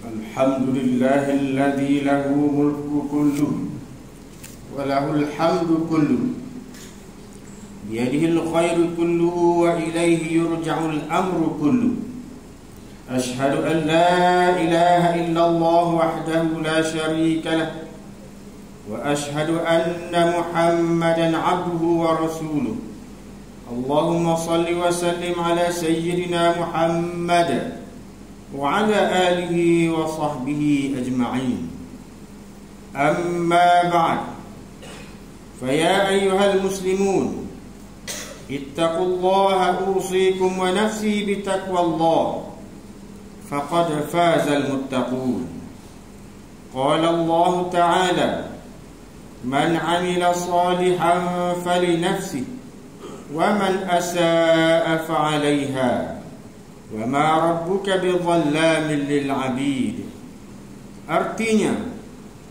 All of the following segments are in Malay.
الحمد لله الذي له ملك كله وله الحمد كله بيده الخير كله وإليه يرجع الأمر كله. أشهد أن لا إله إلا الله وحده لا شريك له وأشهد أن محمدا عبده ورسوله. اللهم صل وسلم على سيدنا محمد وعلى آله وصحبه أجمعين. أما بعد، فيا أيها المسلمون اتقوا الله أوصيكم ونفسي بتقوى الله فقد فاز المتقون. قال الله تعالى: من عمل صالحا فلنفسه ومن أساء فعليها وما ربك بظلام للعبيد. Artinya,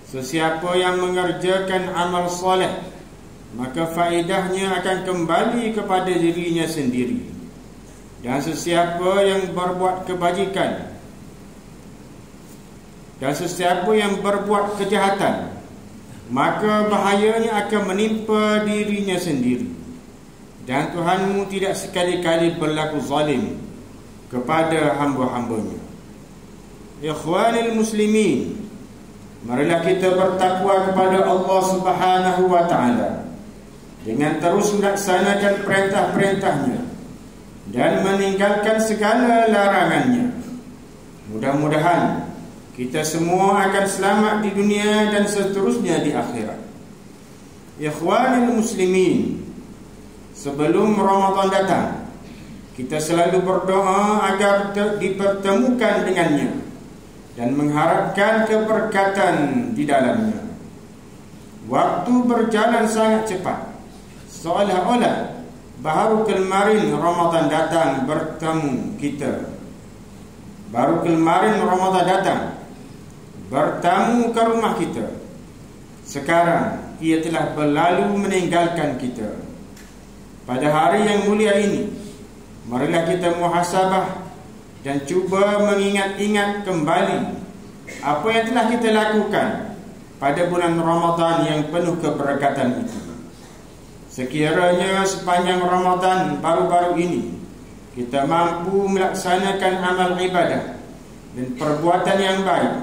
sesiapa yang mengerjakan amal soleh, maka faedahnya akan kembali kepada dirinya sendiri. Dan sesiapa yang berbuat kebajikan dan sesiapa yang berbuat kejahatan, maka bahayanya akan menimpa dirinya sendiri. Dan Tuhanmu tidak sekali-kali berlaku zalim kepada hamba-hambanya. Ikhwanil muslimin, marilah kita bertakwa kepada Allah Subhanahu wa ta'ala dengan terus melaksanakan perintah-perintahnya dan meninggalkan segala larangannya. Mudah-mudahan kita semua akan selamat di dunia dan seterusnya di akhirat. Ikhwanil muslimin, sebelum Ramadan datang, kita selalu berdoa agar dipertemukan dengannya dan mengharapkan keberkatan di dalamnya. Waktu berjalan sangat cepat, seolah-olah baru kemarin Ramadan datang bertemu kita. Baru kemarin Ramadan datang bertamu ke rumah kita. Sekarang ia telah berlalu meninggalkan kita. Pada hari yang mulia ini, marilah kita muhasabah dan cuba mengingat-ingat kembali apa yang telah kita lakukan pada bulan Ramadan yang penuh keberkatan itu. Sekiranya sepanjang Ramadan baru-baru ini kita mampu melaksanakan amal ibadah dan perbuatan yang baik,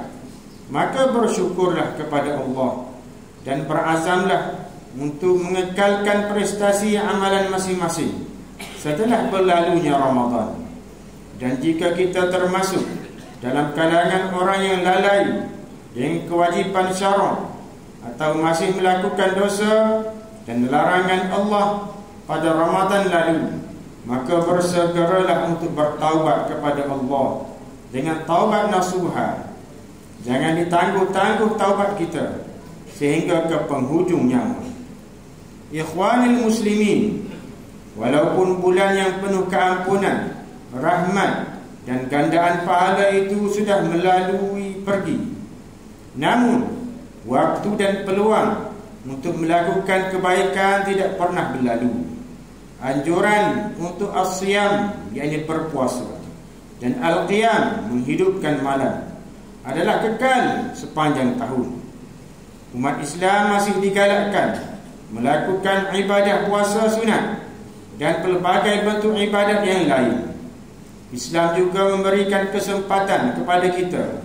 maka bersyukurlah kepada Allah dan berazamlah untuk mengekalkan prestasi amalan masing-masing setelah berlalunya Ramadan. Dan jika kita termasuk dalam kalangan orang yang lalai dengan kewajipan syarak atau masih melakukan dosa dan larangan Allah pada Ramadan lalu, maka bersegeralah untuk bertaubat kepada Allah dengan taubat nasuha. Jangan ditangguh-tangguh taubat kita sehingga ke penghujung nyawa. Ikhwanil muslimin, walaupun bulan yang penuh keampunan, rahmat dan gandaan pahala itu sudah melalui pergi, namun waktu dan peluang untuk melakukan kebaikan tidak pernah berlalu. Anjuran untuk as-siyam, yakni berpuasa, dan al-qiyam, menghidupkan malam, adalah kekal sepanjang tahun. Umat Islam masih digalakkan melakukan ibadah puasa sunat dan pelbagai bentuk ibadat yang lain. Islam juga memberikan kesempatan kepada kita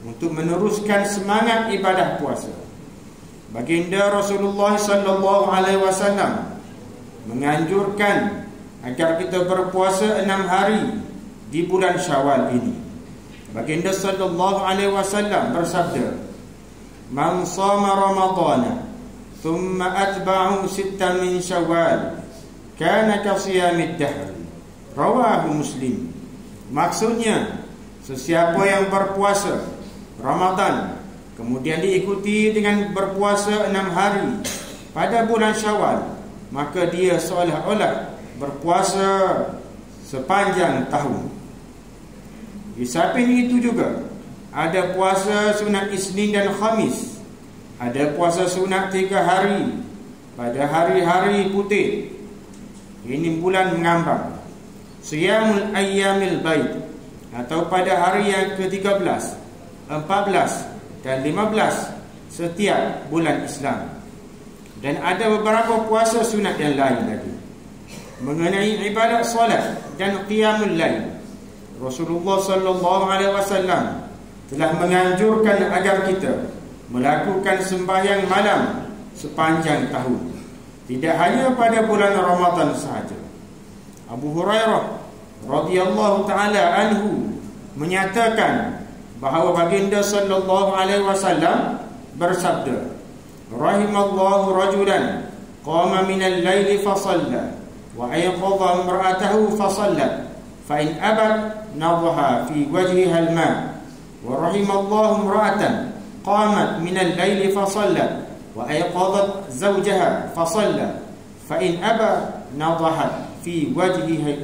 untuk meneruskan semangat ibadah puasa. Baginda Rasulullah sallallahu alaihi wasallam menganjurkan agar kita berpuasa 6 hari di bulan Syawal ini. Baginda sallallahu alaihi wasallam bersabda, "Man shama Ramadhana thumma atba'ahu 6 min Syawal kana ka siyamid dahr." Rawahu Muslim. Maksudnya, sesiapa yang berpuasa Ramadan kemudian diikuti dengan berpuasa 6 hari pada bulan Syawal, maka dia seolah-olah berpuasa sepanjang tahun. Di samping itu juga ada puasa sunat Isnin dan Khamis. Ada puasa sunat 3 hari pada hari-hari putih. Ini bulan mengambang. Siyamul ayyamil baid, atau pada hari yang ke-13 14 dan 15 setiap bulan Islam. Dan ada beberapa puasa sunat yang lain lagi. Mengenai ibadat solat dan qiyamul lail, Rasulullah sallallahu alaihi wasallam telah menganjurkan agar kita melakukan sembahyang malam sepanjang tahun, tidak hanya pada bulan Ramadan sahaja. Abu Hurairah radhiyallahu taala anhu menyatakan bahawa baginda sallallahu alaihi wasallam bersabda, rahimallahu rajulan qama minal laili fa shalla wa ayqadha imra'atahu fa shallat fa in abat nadhaha fi wajhiha al-ma wa rahimallahu imra'atan qamat minal laili fa shallat wa ayqadhat zawjaha fa shalla fa in aba nadhahat fi wajhihi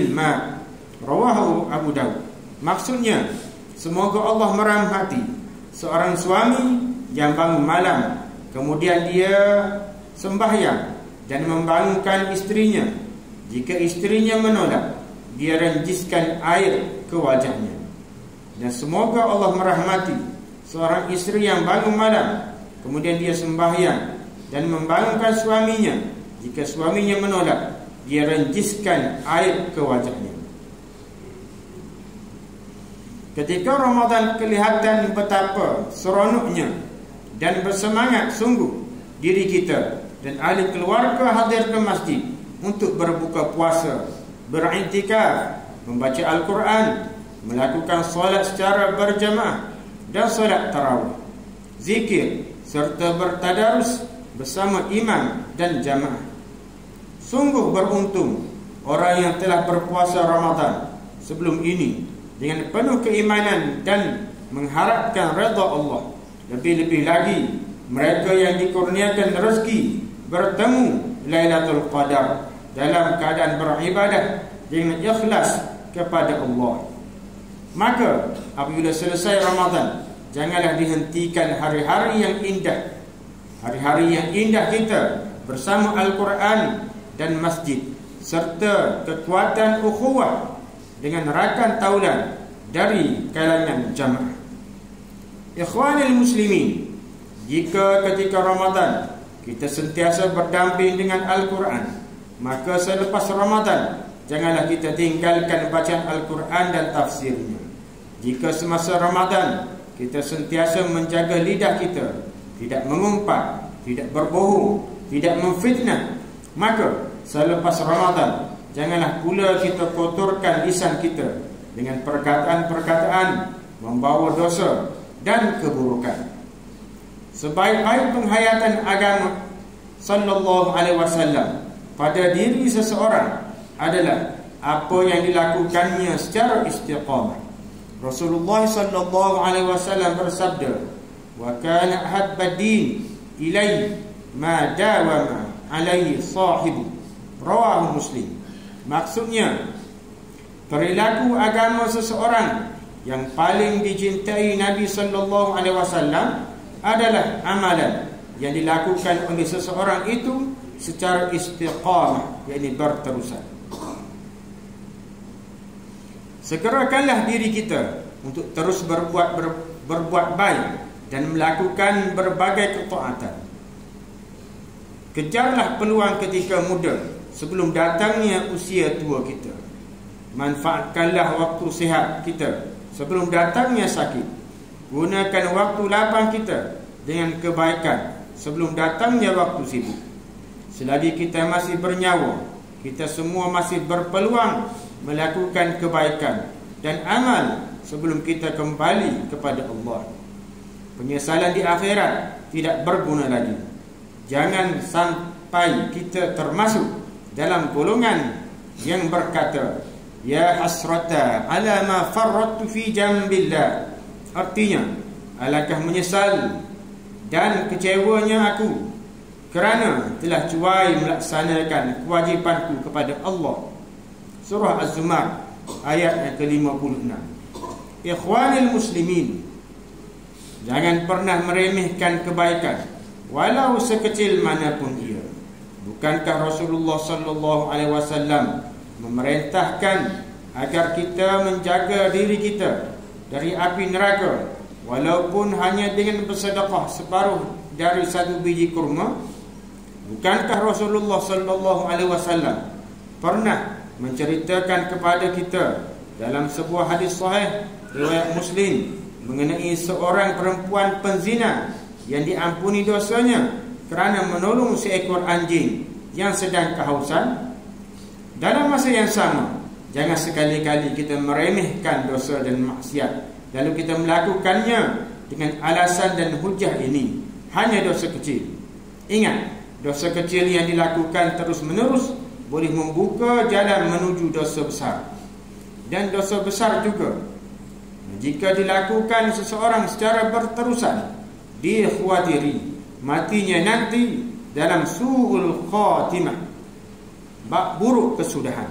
al-ma. Rawahu Abu Dawud. Maksudnya, semoga Allah merahmati seorang suami yang bangun malam, kemudian dia sembahyang dan membangunkan istrinya. Jika istrinya menolak, dia renjiskan air ke wajahnya. Dan semoga Allah merahmati seorang istri yang bangun malam, kemudian dia sembahyang dan membangunkan suaminya. Jika suaminya menolak, dia renjiskan air ke wajahnya. Ketika Ramadan kelihatan betapa seronoknya dan bersemangat sungguh diri kita dan ahli keluarga hadir ke masjid untuk berbuka puasa, beriktikaf, membaca Al-Quran, melakukan solat secara berjamaah dan solat tarawih, zikir serta bertadarus bersama imam dan jamaah. Sungguh beruntung orang yang telah berpuasa Ramadan sebelum ini dengan penuh keimanan dan mengharapkan redha Allah. Lebih-lebih lagi mereka yang dikurniakan rezeki bertemu Lailatul Qadar dalam keadaan beribadah dengan ikhlas kepada Allah. Maka apabila selesai Ramadan, janganlah dihentikan hari-hari yang indah. Hari-hari yang indah kita bersama Al-Quran dan masjid, serta kekuatan ukhuwah dengan rakan taulan dari kalangan jamaah. Ikhwanil muslimin, jika ketika Ramadan kita sentiasa berdamping dengan Al-Quran, maka selepas Ramadan janganlah kita tinggalkan bacaan Al-Quran dan tafsirnya. Jika semasa Ramadan kita sentiasa menjaga lidah kita, tidak mengumpat, tidak berbohong, tidak memfitnah, maka selepas Ramadan janganlah pula kita kotorkan lisan kita dengan perkataan-perkataan membawa dosa dan keburukan. Sebaik-baik penghayatan agama sallallahu alaihi wasallam pada diri seseorang adalah apa yang dilakukannya secara istiqamah. Rasulullah sallallahu alaihi wasallam bersabda, "Wa kana ahabba din ilai ma dawama alaihi sahibu." Rawahu Muslim. Maksudnya, perilaku agama seseorang yang paling dicintai Nabi sallallahu alaihi wasallam adalah amalan yang dilakukan oleh seseorang itu secara istiqamah, yakni berterusan. Segerakanlah diri kita untuk terus berbuat baik dan melakukan berbagai ketaatan. Kejarlah peluang ketika muda sebelum datangnya usia tua kita. Manfaatkanlah waktu sihat kita sebelum datangnya sakit. Gunakan waktu lapang kita dengan kebaikan sebelum datangnya waktu sibuk. Selagi kita masih bernyawa, kita semua masih berpeluang melakukan kebaikan dan amal sebelum kita kembali kepada Allah. Penyesalan di akhirat tidak berguna lagi. Jangan sampai kita termasuk dalam golongan yang berkata, "Ya hasrata ala ma farrattu fi jambillah." Artinya, alangkah menyesal dan kecewanya aku kerana telah cuai melaksanakan kewajipanku kepada Allah. Surah Az-Zumar ayat yang ke-56. Ikhwanil muslimin, jangan pernah meremehkan kebaikan walau sekecil manapun ia. Bukankah Rasulullah sallallahu alaihi wasallam memerintahkan agar kita menjaga diri kita dari api neraka, walaupun hanya dengan bersedekah separuh dari satu biji kurma? Bukankah Rasulullah sallallahu alaihi wasallam pernah menceritakan kepada kita dalam sebuah hadis sahih riwayat Muslim mengenai seorang perempuan penzina yang diampuni dosanya kerana menolong seekor anjing yang sedang kehausan? Dalam masa yang sama, jangan sekali-kali kita meremehkan dosa dan maksiat lalu kita melakukannya dengan alasan dan hujah ini hanya dosa kecil. Ingat, dosa kecil yang dilakukan terus-menerus boleh membuka jalan menuju dosa besar. Dan dosa besar juga, jika dilakukan seseorang secara berterusan, dikhawatiri matinya nanti dalam su'ul khatimah, buruk kesudahan.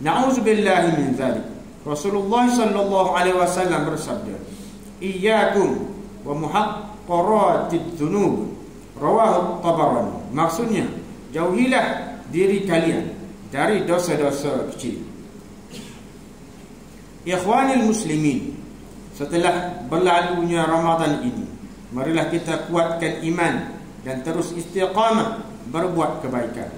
Na'udzubillahi min dzalik. Rasulullah sallallahu alaihi wasallam bersabda, "Iyyakum wa muhaqqaratidz dzunub." Rawahu Tabarani. Maksudnya, jauhilah diri kalian dari dosa-dosa kecil. Ikhwanil muslimin, setelah berlalunya Ramadan ini, marilah kita kuatkan iman dan terus istiqamah berbuat kebaikan.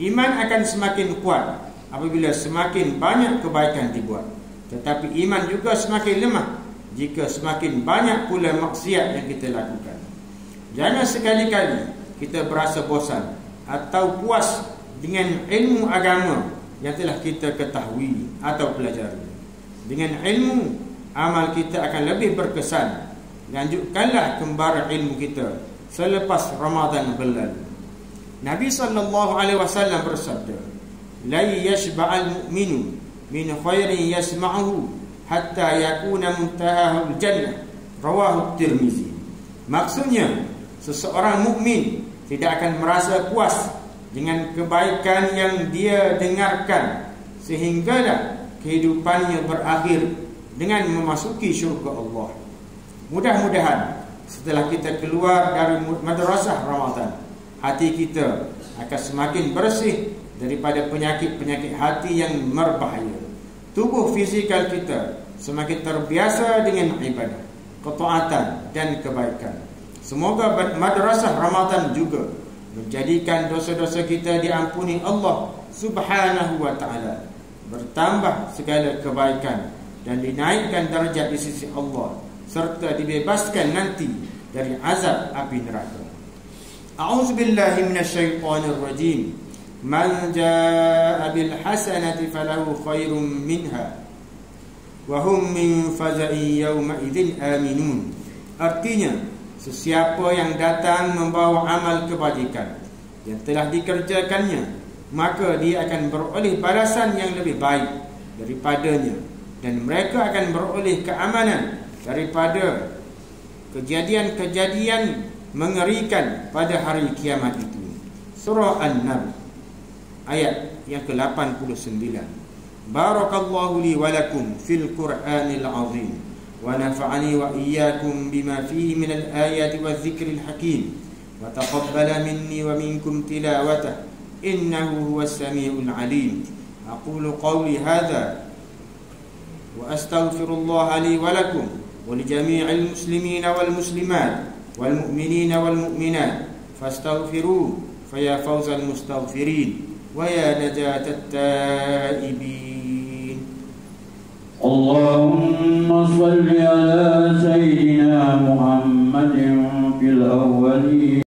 Iman akan semakin kuat apabila semakin banyak kebaikan dibuat, tetapi iman juga semakin lemah jika semakin banyak pula maksiat yang kita lakukan. Jangan sekali-kali kita berasa bosan atau puas dengan ilmu agama yang telah kita ketahui atau pelajari. Dengan ilmu, amal kita akan lebih berkesan. Lanjutkanlah kembali ilmu kita selepas Ramadan berlalu. Nabi SAW bersabda, "La yashba'al mu'minu min khairin yasma'uhu hatta yakuna muntahahu al-jannah." Rawahu Tirmizi. Maksudnya, seseorang mukmin tidak akan merasa puas dengan kebaikan yang dia dengarkan sehinggalah kehidupannya berakhir dengan memasuki syurga Allah. Mudah-mudahan setelah kita keluar dari madrasah Ramadan, hati kita akan semakin bersih daripada penyakit-penyakit hati yang berbahaya. Tubuh fizikal kita semakin terbiasa dengan ibadah, ketaatan dan kebaikan. Semoga madrasah Ramadan juga menjadikan dosa-dosa kita diampuni Allah Subhanahu wa ta'ala, bertambah segala kebaikan dan dinaikkan darjat di sisi Allah, serta dibebaskan nanti dari azab api neraka. A'udzubillahi minasyaitonir rajim. Man jaa'a bil hasanati falahu khairum minha wa hum min faza'i yawma idzin aminun. Artinya, sesiapa yang datang membawa amal kebajikan yang telah dikerjakannya, maka dia akan beroleh balasan yang lebih baik daripadanya, dan mereka akan beroleh keamanan daripada kejadian-kejadian mengerikan pada hari kiamat itu. Surah An-Naml ayat yang ke-89. Barakallahu li wa lakum fil Qur'anil azim wa nafa'ani wa iyyakum bima fihi minal ayati wadh-dhikril hakim wa taqabbala minni wa minkum tilawatahu innahu huwas samiul alim. Aqulu qawli hadha wa astaghfirullah li wa lakum wa li jami'il muslimina wal muslimat wal mu'minina wal mu'minat fastaghfiruhu faya fawzal mustaghfirin wa ya najatat taibin. Allahumma salli ala sayyidina Muhammadin fil awwalin